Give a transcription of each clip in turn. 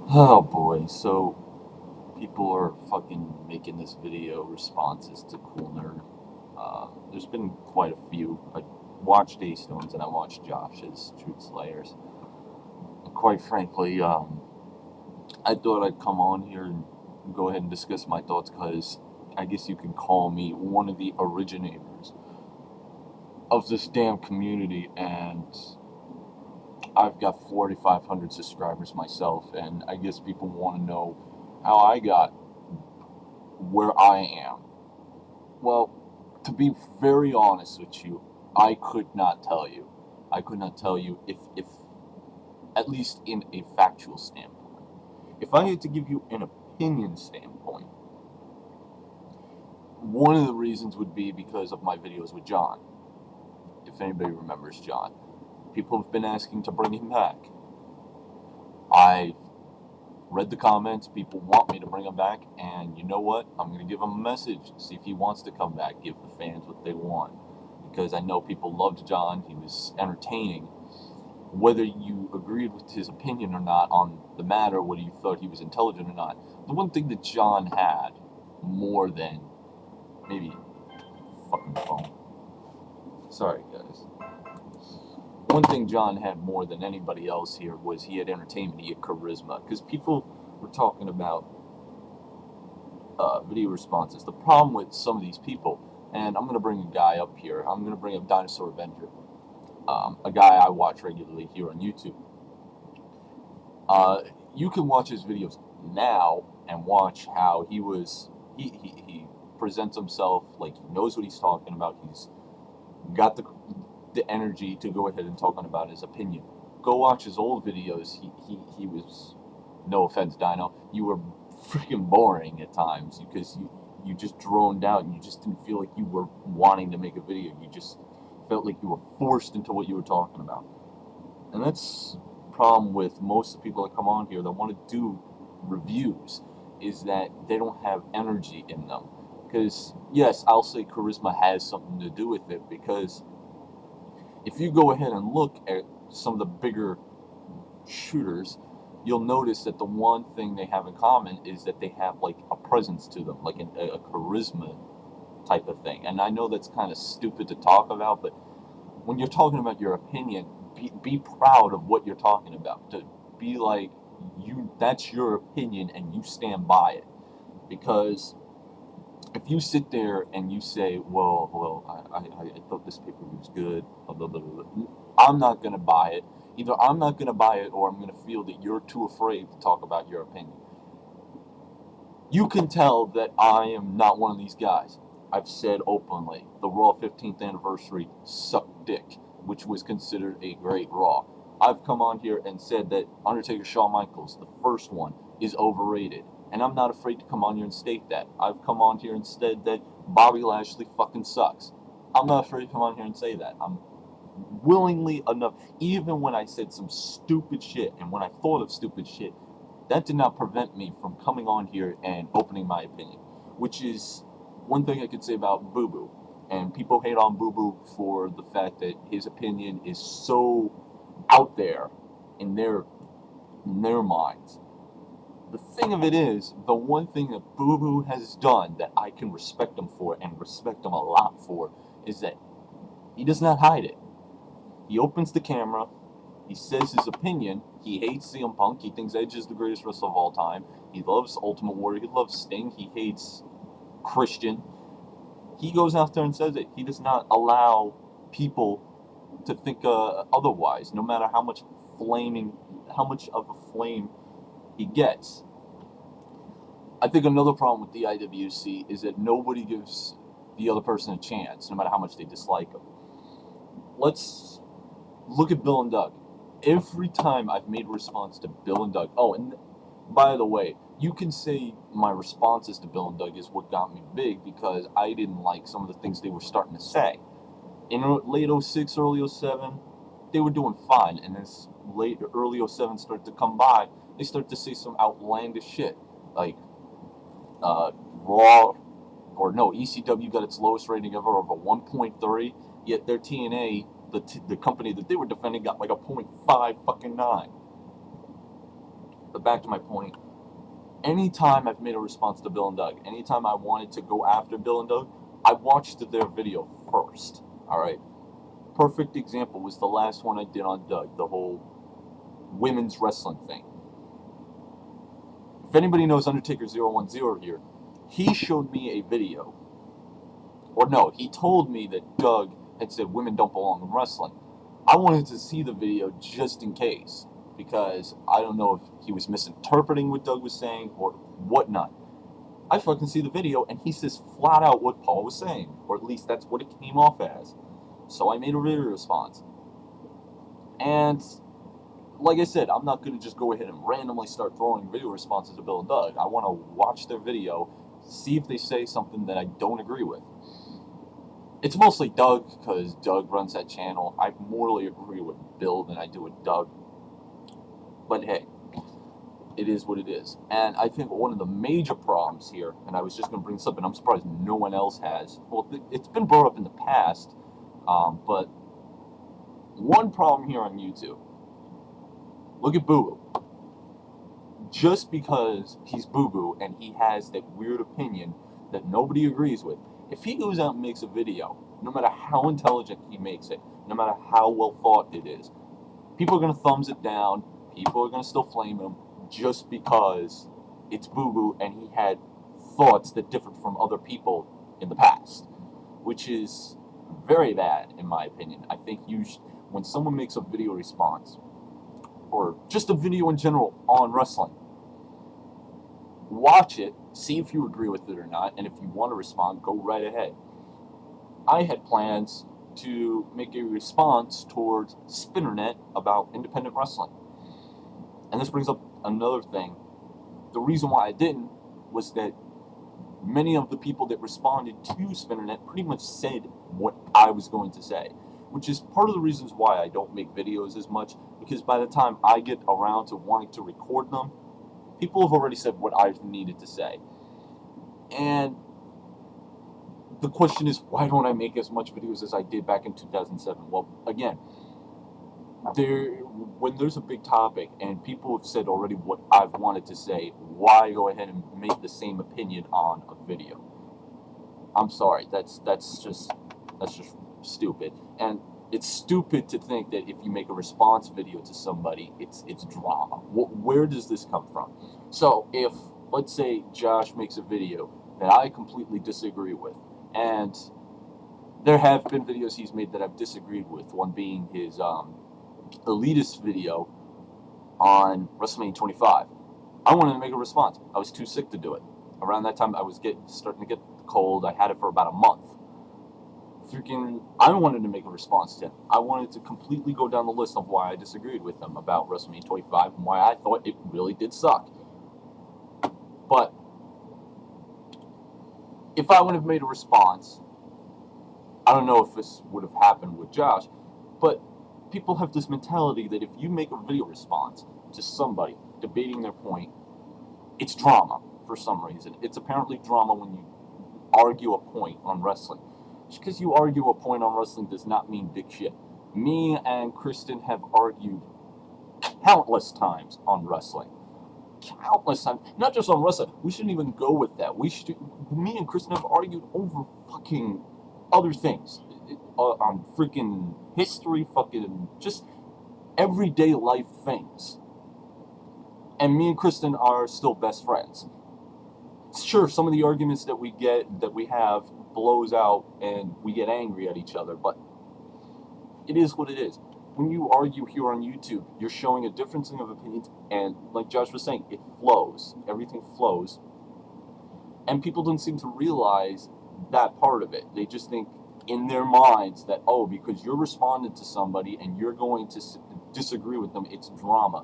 Oh boy, so people are fucking making this video responses to Cool Nerd. There's been quite a few. I watched A-Stones and I watched Josh's Truth Slayers. And quite frankly, I thought I'd come on here and go ahead and discuss my thoughts because I guess you can call me one of the originators of this damn community, and I've got 4,500 subscribers myself, and I guess people want to know how I got where I am. Well, to be very honest with you, I could not tell you. I could not tell you if at least in a factual standpoint. If I had to give you an opinion standpoint, one of the reasons would be because of my videos with John. If anybody remembers John, people have been asking to bring him back. I read the comments. People want me to bring him back, and you know what? I'm going to give him a message, see if he wants to come back, give the fans what they want. Because I know people loved John. He was entertaining. Whether you agreed with his opinion or not on the matter, whether you thought he was intelligent or not, the one thing that John had more than maybe fucking phone. Sorry, guys. One thing John had more than anybody else here was he had entertainment, he had charisma. Because people were talking about video responses. The problem with some of these people, and I'm going to bring a guy up here. I'm going to bring up Dinosaur Avenger, a guy I watch regularly here on YouTube. You can watch his videos now and watch how he presents himself like he knows what he's talking about. He's got the energy to go ahead and talking about his opinion. Go watch his old videos. He was, no offense, Dino, you were freaking boring at times because you just droned out and you just didn't feel like you were wanting to make a video. You just felt like you were forced into what you were talking about. And that's the problem with most of the people that come on here that want to do reviews, is that they don't have energy in them. Because yes, I'll say charisma has something to do with it, because if you go ahead and look at some of the bigger shooters, you'll notice that the one thing they have in common is that they have like a presence to them, like a charisma type of thing. And I know that's kind of stupid to talk about, but when you're talking about your opinion, be proud of what you're talking about. To be like, that's your opinion and you stand by it. Because if you sit there and you say, I thought this paper was good, blah, blah, blah, blah, I'm not going to buy it. Either I'm not going to buy it or I'm going to feel that you're too afraid to talk about your opinion. You can tell that I am not one of these guys. I've said openly, the Raw 15th anniversary sucked dick, which was considered a great Raw. I've come on here and said that Undertaker Shawn Michaels, the first one, is overrated. And I'm not afraid to come on here and state that. I've come on here and said that Bobby Lashley fucking sucks. I'm not afraid to come on here and say that. I'm willingly enough, even when I said some stupid shit and when I thought of stupid shit, that did not prevent me from coming on here and opening my opinion, which is one thing I could say about Boo Boo. And people hate on Boo Boo for the fact that his opinion is so out there in their minds. The thing of it is, the one thing that Boo Boo has done that I can respect him for, and respect him a lot for, is that he does not hide it. He opens the camera, he says his opinion. He hates CM Punk. He thinks Edge is the greatest wrestler of all time. He loves Ultimate Warrior. He loves Sting. He hates Christian. He goes out there and says it. He does not allow people to think otherwise, no matter how much of a flame he gets. I think another problem with the IWC is that nobody gives the other person a chance, no matter how much they dislike him. Let's look at Bill and Doug. Every time I've made a response to Bill and Doug, oh, and by the way, you can say my responses to Bill and Doug is what got me big, because I didn't like some of the things they were starting to say. In late 06, early 07, they were doing fine, and as early 07 started to come by, they started to say some outlandish shit, like Raw, or no, ECW got its lowest rating ever of a 1.3, yet their TNA, the company that they were defending, got like a .5 fucking 9. back to my point, anytime I've made a response to Bill and Doug, anytime I wanted to go after Bill and Doug, I watched their video first. Alright? Perfect example was the last one I did on Doug, the whole women's wrestling thing. If anybody knows Undertaker 010 here, he showed me a video. Or no, he told me that Doug had said women don't belong in wrestling. I wanted to see the video just in case, because I don't know if he was misinterpreting what Doug was saying or whatnot. I fucking see the video, and he says flat out what Paul was saying, or at least that's what it came off as. So I made a video response. And like I said, I'm not going to just go ahead and randomly start throwing video responses to Bill and Doug. I want to watch their video, see if they say something that I don't agree with. It's mostly Doug, because Doug runs that channel. I morally agree with Bill than I do with Doug. But hey, it is what it is. And I think one of the major problems here, and I was just going to bring this up, and I'm surprised no one else has. Well, it's been brought up in the past, but one problem here on YouTube. Look at Boo Boo. Just because he's Boo Boo and he has that weird opinion that nobody agrees with, if he goes out and makes a video, no matter how intelligent he makes it, no matter how well thought it is, people are going to thumbs it down, people are going to still flame him, just because it's Boo Boo and he had thoughts that differed from other people in the past, which is very bad in my opinion. I think when someone makes a video response, or just a video in general on wrestling, watch it, see if you agree with it or not, and if you want to respond, go right ahead. I had plans to make a response towards Spinnernet about independent wrestling. And this brings up another thing. The reason why I didn't was that many of the people that responded to Spinnernet pretty much said what I was going to say, which is part of the reasons why I don't make videos as much, because by the time I get around to wanting to record them, people have already said what I've needed to say. And the question is, why don't I make as much videos as I did back in 2007? Well, again, when there's a big topic and people have said already what I've wanted to say, why go ahead and make the same opinion on a video? I'm sorry, that's just stupid. And it's stupid to think that if you make a response video to somebody, it's drama. Where does this come from? So if, let's say, Josh makes a video that I completely disagree with, and there have been videos he's made that I've disagreed with, one being his elitist video on WrestleMania 25. I wanted to make a response. I was too sick to do it. Around that time, I was starting to get the cold. I had it for about a month. I wanted to make a response to him. I wanted to completely go down the list of why I disagreed with him about WrestleMania 25 and why I thought it really did suck. But if I would have made a response, I don't know if this would have happened with Josh, but people have this mentality that if you make a video response to somebody debating their point, it's drama for some reason. It's apparently drama when you argue a point on wrestling. Just because you argue a point on wrestling does not mean big shit. Me and Kristen have argued countless times on wrestling. Countless times. Not just on wrestling. We shouldn't even go with that. Me and Kristen have argued over fucking other things. On freaking history, fucking just everyday life things. And me and Kristen are still best friends. Sure, some of the arguments that we have blows out and we get angry at each other, but it is what it is. When you argue here on YouTube, you're showing a difference of opinions, and like Josh was saying, it flows. Everything flows. And people don't seem to realize that part of it. They just think in their minds that, oh, because you're responding to somebody and you're going to disagree with them, it's drama.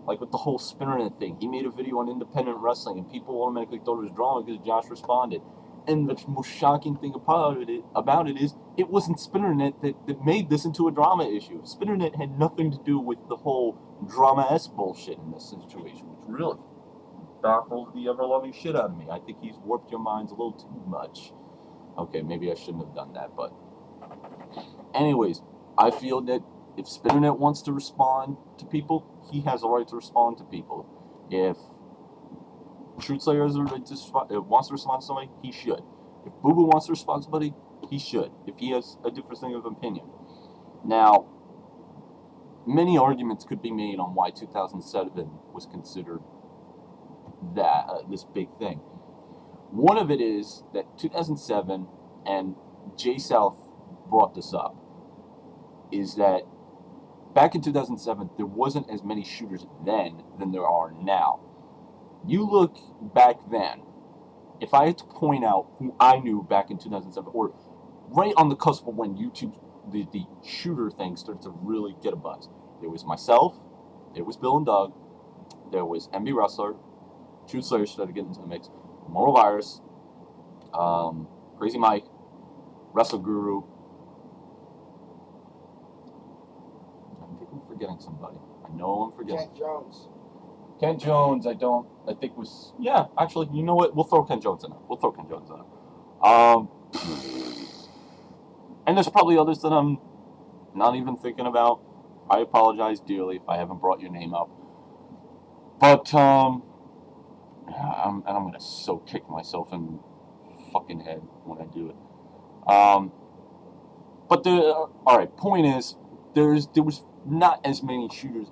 Like with the whole Spinnernet thing. He made a video on independent wrestling and people automatically thought it was drama because Josh responded. And the most shocking thing about it is it wasn't Spinnernet that made this into a drama issue. Spinnernet had nothing to do with the whole drama-esque bullshit in this situation, which really baffles the ever-loving shit out of me. I think he's warped your minds a little too much. Okay, maybe I shouldn't have done that, but anyways, I feel that if Spinnernet wants to respond to people, he has a right to respond to people. If Truth Slayer wants to respond to somebody, he should. If Boo Boo wants to respond to somebody, he should. If he has a different thing of opinion. Now, many arguments could be made on why 2007 was considered this big thing. One of it is that 2007, and Jay South brought this up, is that back in 2007, there wasn't as many shooters then than there are now. You look back then, if I had to point out who I knew back in 2007, or right on the cusp of when YouTube, the shooter thing started to really get a buzz, there was myself, there was Bill and Doug, there was MB Wrestler, Truth Slayer started getting into the mix, Moral Virus, Crazy Mike, Wrestle Guru. I think I'm forgetting somebody. I know I'm forgetting. Kent Jones, I think was, yeah, actually, you know what? We'll throw Kent Jones in it. And there's probably others that I'm not even thinking about. I apologize dearly if I haven't brought your name up. But, I'm gonna so kick myself in the fucking head when I do it. But alright, point is, there was not as many shooters,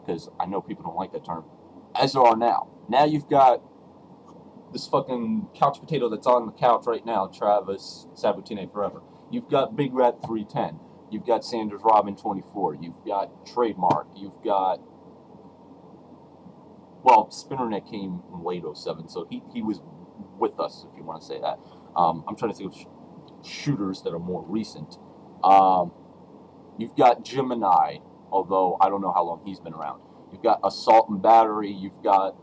because I know people don't like that term, as there are now. Now you've got this fucking couch potato that's on the couch right now, Travis Sabatine Forever. You've got Big Rat 310. You've got Sanders Robin 24. You've got Trademark. You've got, well, Spinnernet came in late 07, so he was with us, if you want to say that. I'm trying to think of shooters that are more recent. You've got Gemini, although I don't know how long he's been around. You've got Assault and Battery. You've got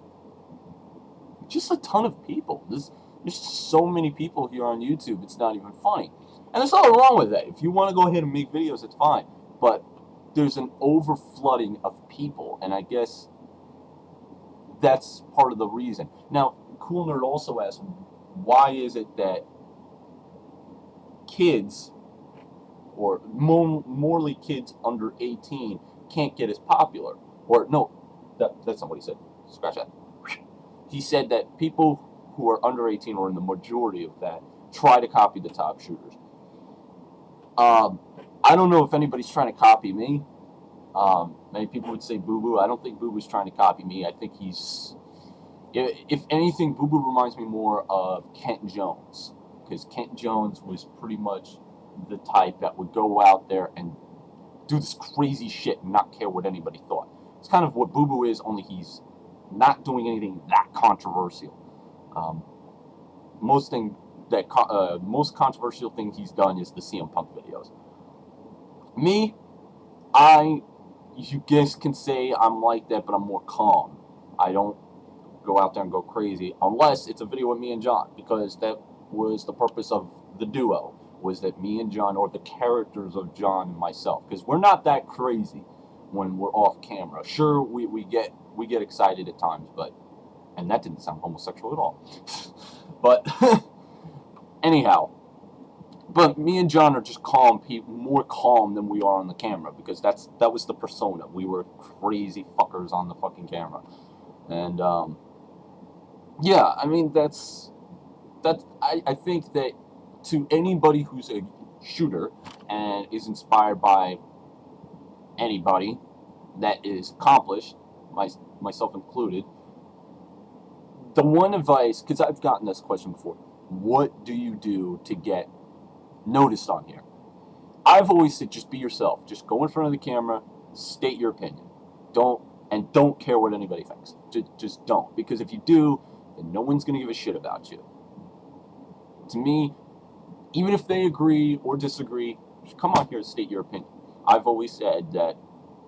just a ton of people. There's so many people here on YouTube, it's not even funny. And there's nothing wrong with that. If you want to go ahead and make videos, it's fine. But there's an overflooding of people, and I guess that's part of the reason. Now, Cool Nerd also asked, why is it that kids, or morely kids under 18, can't get as popular? Or, no, that's not what he said. Scratch that. He said that people who are under 18, or in the majority of that, try to copy the top shooters. I don't know if anybody's trying to copy me. Many people would say Boo Boo. I don't think Boo Boo's trying to copy me. I think he's, if anything, Boo Boo reminds me more of Kent Jones, because Kent Jones was pretty much the type that would go out there and do this crazy shit and not care what anybody thought. It's kind of what Boo Boo is, only he's not doing anything that controversial. Most controversial thing he's done is the CM Punk videos. Me, you guys can say I'm like that, but I'm more calm. I don't go out there and go crazy, unless it's a video with me and John, because that was the purpose of the duo, was that me and John, or the characters of John and myself, because we're not that crazy when we're off camera. Sure, we get excited at times, but, and that didn't sound homosexual at all. But anyhow, but me and John are just calm people, more calm than we are on the camera, because that was the persona. We were crazy fuckers on the fucking camera. And yeah, I mean, I think that to anybody who's a shooter and is inspired by anybody that is accomplished, myself included, the one advice, because I've gotten this question before, what do you do to get noticed on here? I've always said, just be yourself. Just go in front of the camera, state your opinion. Don't care what anybody thinks. Just don't. Because if you do, then no one's going to give a shit about you. To me, even if they agree or disagree, just come on here and state your opinion. I've always said that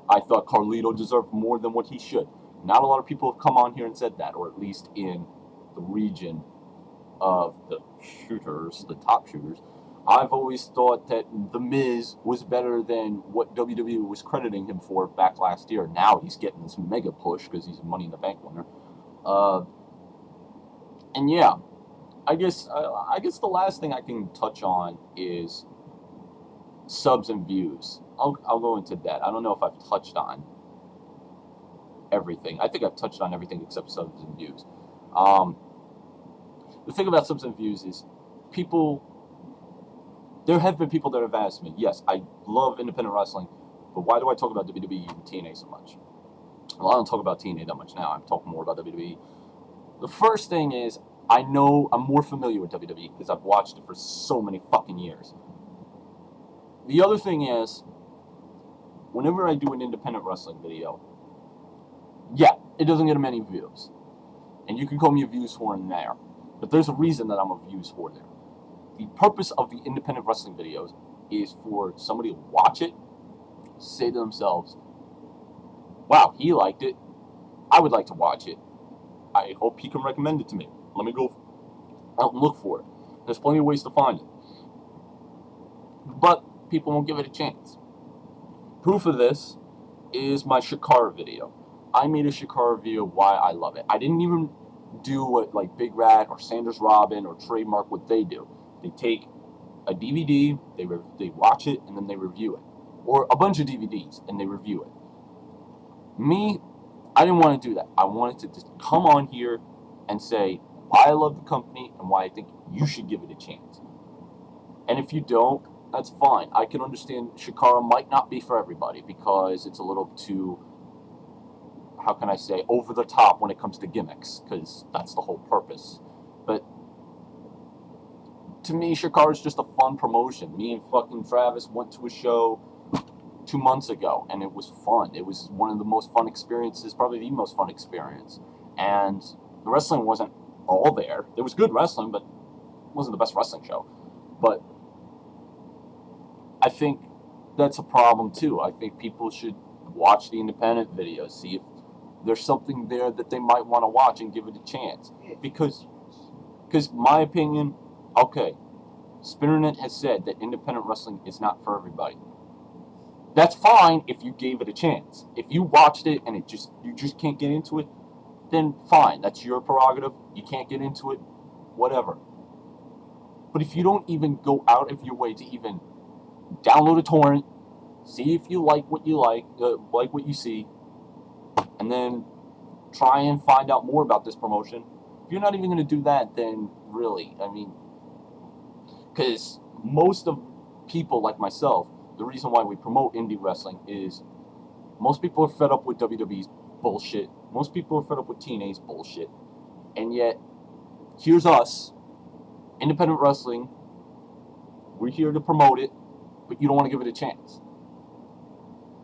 I thought Carlito deserved more than what he should. Not a lot of people have come on here and said that, or at least in the region of the shooters, the top shooters. I've always thought that The Miz was better than what WWE was crediting him for back last year. Now he's getting this mega push because he's a Money in the Bank winner. And yeah, I guess the last thing I can touch on is subs and views. I'll go into that. I don't know if I've touched on everything. I think I've touched on everything except subs and views. The thing about subs and views is there have been people that have asked me, yes, I love independent wrestling, but why do I talk about WWE and TNA so much? Well, I don't talk about TNA that much now. I'm talking more about WWE. The first thing is, I know I'm more familiar with WWE because I've watched it for so many fucking years. The other thing is, whenever I do an independent wrestling video, yeah, it doesn't get many views. And you can call me a views whore in there. But there's a reason that I'm a views whore there. The purpose of the independent wrestling videos is for somebody to watch it, say to themselves, wow, he liked it. I would like to watch it. I hope he can recommend it to me. Let me go out and look for it. There's plenty of ways to find it. But people won't give it a chance. Proof of this is my Shakara video. I made a Shakara video why I love it. I didn't even do what like Big Rat or Sanders Robin or Trademark what they do. They take a DVD, they watch it, and then they review it. Or a bunch of DVDs, and they review it. Me, I didn't want to do that. I wanted to just come on here and say why I love the company and why I think you should give it a chance. And if you don't, that's fine. I can understand Shakara might not be for everybody because it's a little too, how can I say, over the top when it comes to gimmicks, because that's the whole purpose. But to me, Shakara is just a fun promotion. Me and fucking Travis went to a show 2 months ago, and it was fun. It was one of the most fun experiences, probably the most fun experience. And the wrestling wasn't all there. There was good wrestling, but it wasn't the best wrestling show. But I think that's a problem too. I think people should watch the independent videos, see if there's something there that they might want to watch and give it a chance. Because my opinion, okay, Spinnernet has said that independent wrestling is not for everybody. That's fine if you gave it a chance. If you watched it and you just can't get into it, then fine, that's your prerogative. You can't get into it, whatever. But if you don't even go out of your way to even download a torrent, see if you like what you like what you see, and then try and find out more about this promotion. If you're not even going to do that, then really, I mean, because most of people like myself, the reason why we promote indie wrestling is most people are fed up with WWE's bullshit. Most people are fed up with TNA's bullshit. And yet, here's us, independent wrestling. We're here to promote it, but you don't want to give it a chance.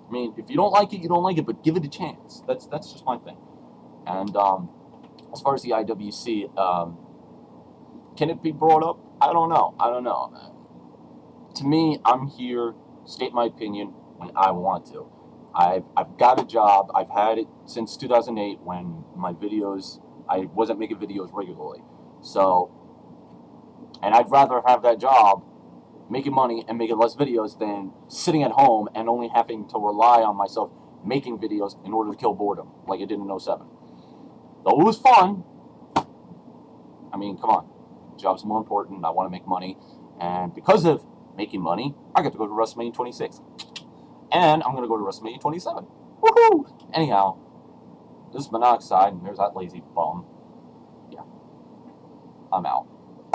I mean, if you don't like it, you don't like it, but give it a chance. That's just my thing. And as far as the IWC, can it be brought up? I don't know. To me, I'm here to state my opinion when I want to. I've got a job. I've had it since 2008 when my videos, I wasn't making videos regularly. So, and I'd rather have that job making money and making less videos than sitting at home and only having to rely on myself making videos in order to kill boredom, like I did in 07. Though it was fun, I mean, come on. Job's more important. I want to make money. And because of making money, I get to go to WrestleMania 26. And I'm going to go to WrestleMania 27. Woohoo! Anyhow, this is Monoxide, and there's that lazy bum. Yeah. I'm out.